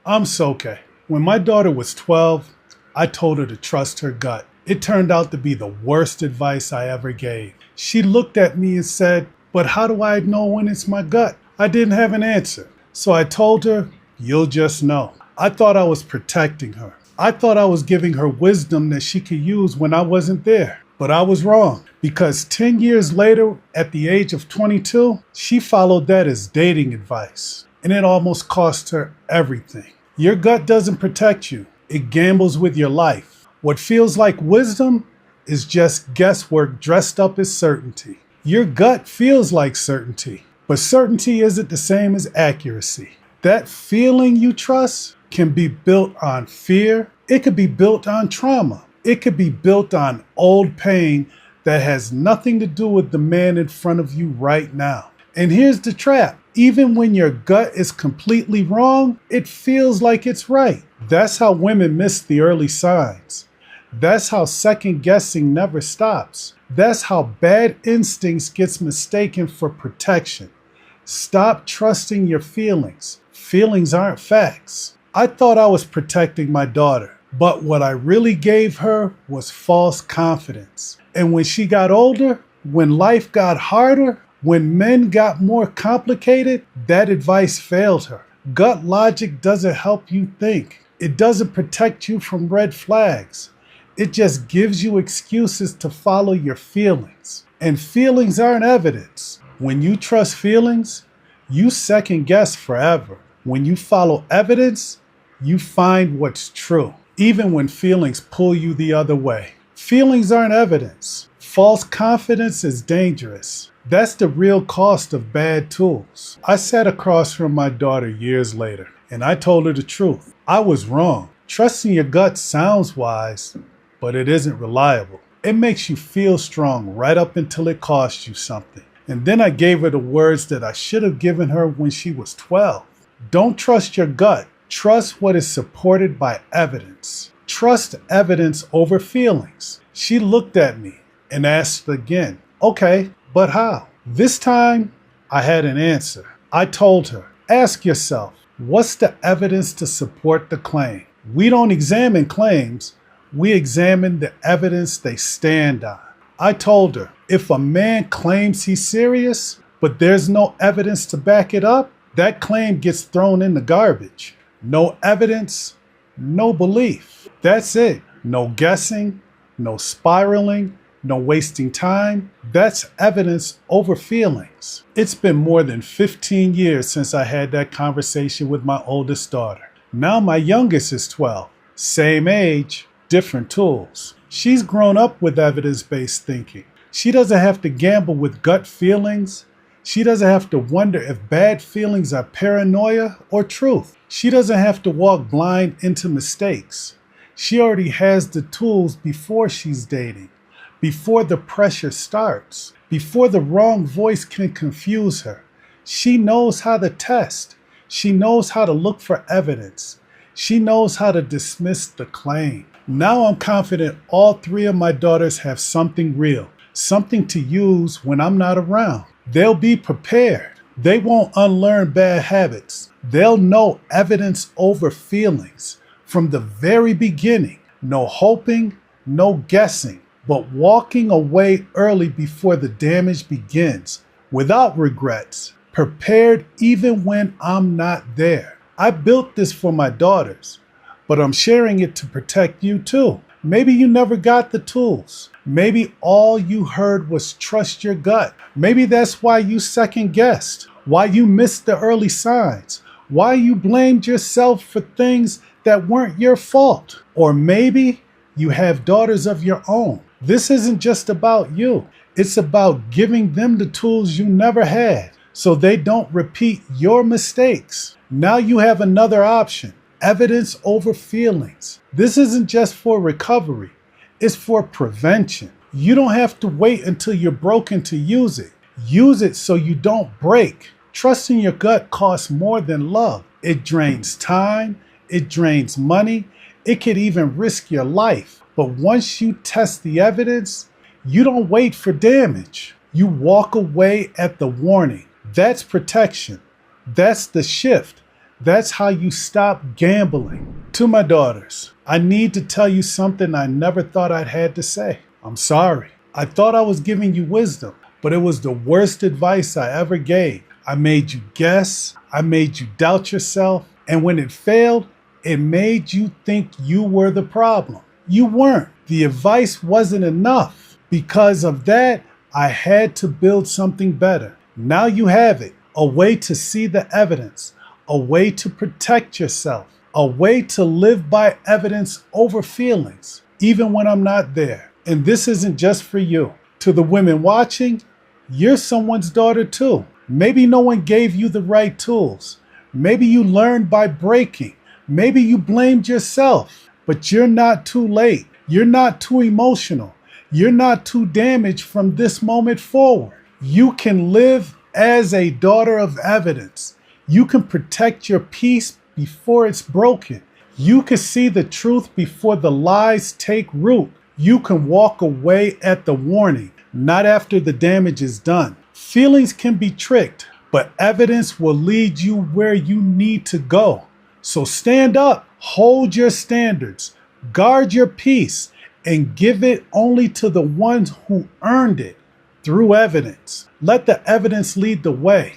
I'm Soke. When my daughter was 12, I told her to trust her gut. It turned out to be the worst advice I ever gave. She looked at me and said, "But how do I know when it's my gut?" I didn't have an answer. So I told her, "You'll just know." I thought I was protecting her. I thought I was giving her wisdom that she could use when I wasn't there. But I was wrong, because 10 years later, at the age of 22, she followed that as dating advice. And it almost cost her everything. Your gut doesn't protect you. It gambles with your life. What feels like wisdom is just guesswork dressed up as certainty. Your gut feels like certainty, but certainty isn't the same as accuracy. That feeling you trust can be built on fear. It could be built on trauma. It could be built on old pain that has nothing to do with the man in front of you right now. And here's the trap. Even when your gut is completely wrong, it feels like it's right. That's how women miss the early signs. That's how second guessing never stops. That's how bad instincts gets mistaken for protection. Stop trusting your feelings. Feelings aren't facts. I thought I was protecting my daughter, but what I really gave her was false confidence. And when she got older, when life got harder, when men got more complicated, that advice failed her. Gut logic doesn't help you think. It doesn't protect you from red flags. It just gives you excuses to follow your feelings. And feelings aren't evidence. When you trust feelings, you second guess forever. When you follow evidence, you find what's true, even when feelings pull you the other way. Feelings aren't evidence. False confidence is dangerous. That's the real cost of bad tools. I sat across from my daughter years later, and I told her the truth. I was wrong. Trusting your gut sounds wise, but it isn't reliable. It makes you feel strong right up until it costs you something. And then I gave her the words that I should have given her when she was 12. Don't trust your gut. Trust what is supported by evidence. Trust evidence over feelings. She looked at me and asked again, "Okay, but how?" This time, I had an answer. I told her, "Ask yourself, what's the evidence to support the claim?" We don't examine claims, we examine the evidence they stand on. I told her, if a man claims he's serious, but there's no evidence to back it up, that claim gets thrown in the garbage. No evidence, no belief. That's it. No guessing, no spiraling, no wasting time. That's evidence over feelings. It's been more than 15 years since I had that conversation with my oldest daughter. Now my youngest is 12. Same age, different tools. She's grown up with evidence-based thinking. She doesn't have to gamble with gut feelings. She doesn't have to wonder if bad feelings are paranoia or truth. She doesn't have to walk blind into mistakes. She already has the tools before she's dating, before the pressure starts, before the wrong voice can confuse her. She knows how to test. She knows how to look for evidence. She knows how to dismiss the claim. Now I'm confident all three of my daughters have something real, something to use when I'm not around. They'll be prepared. They won't unlearn bad habits. They'll know evidence over feelings from the very beginning. No hoping, no guessing, but walking away early before the damage begins, without regrets, prepared even when I'm not there. I built this for my daughters, but I'm sharing it to protect you too. Maybe you never got the tools. Maybe all you heard was trust your gut. Maybe that's why you second guessed, why you missed the early signs, why you blamed yourself for things that weren't your fault. Or maybe you have daughters of your own. This isn't just about you. It's about giving them the tools you never had so they don't repeat your mistakes. Now you have another option. Evidence over feelings. This isn't just for recovery. It's for prevention. You don't have to wait until you're broken to use it. Use it so you don't break. Trusting your gut costs more than love. It drains time. It drains money. It could even risk your life. But once you test the evidence, you don't wait for damage. You walk away at the warning. That's protection. That's the shift. That's how you stop gambling. To my daughters, I need to tell you something I never thought I'd had to say. I'm sorry. I thought I was giving you wisdom, but it was the worst advice I ever gave. I made you guess. I made you doubt yourself. And when it failed, it made you think you were the problem. You weren't. The advice wasn't enough. Because of that, I had to build something better. Now you have it. A way to see the evidence. A way to protect yourself. A way to live by evidence over feelings, even when I'm not there. And this isn't just for you. To the women watching, you're someone's daughter too. Maybe no one gave you the right tools. Maybe you learned by breaking. Maybe you blamed yourself. But you're not too late. You're not too emotional. You're not too damaged from this moment forward. You can live as a daughter of evidence. You can protect your peace before it's broken. You can see the truth before the lies take root. You can walk away at the warning, not after the damage is done. Feelings can be tricked, but evidence will lead you where you need to go. So stand up, hold your standards, guard your peace, and give it only to the ones who earned it through evidence. Let the evidence lead the way.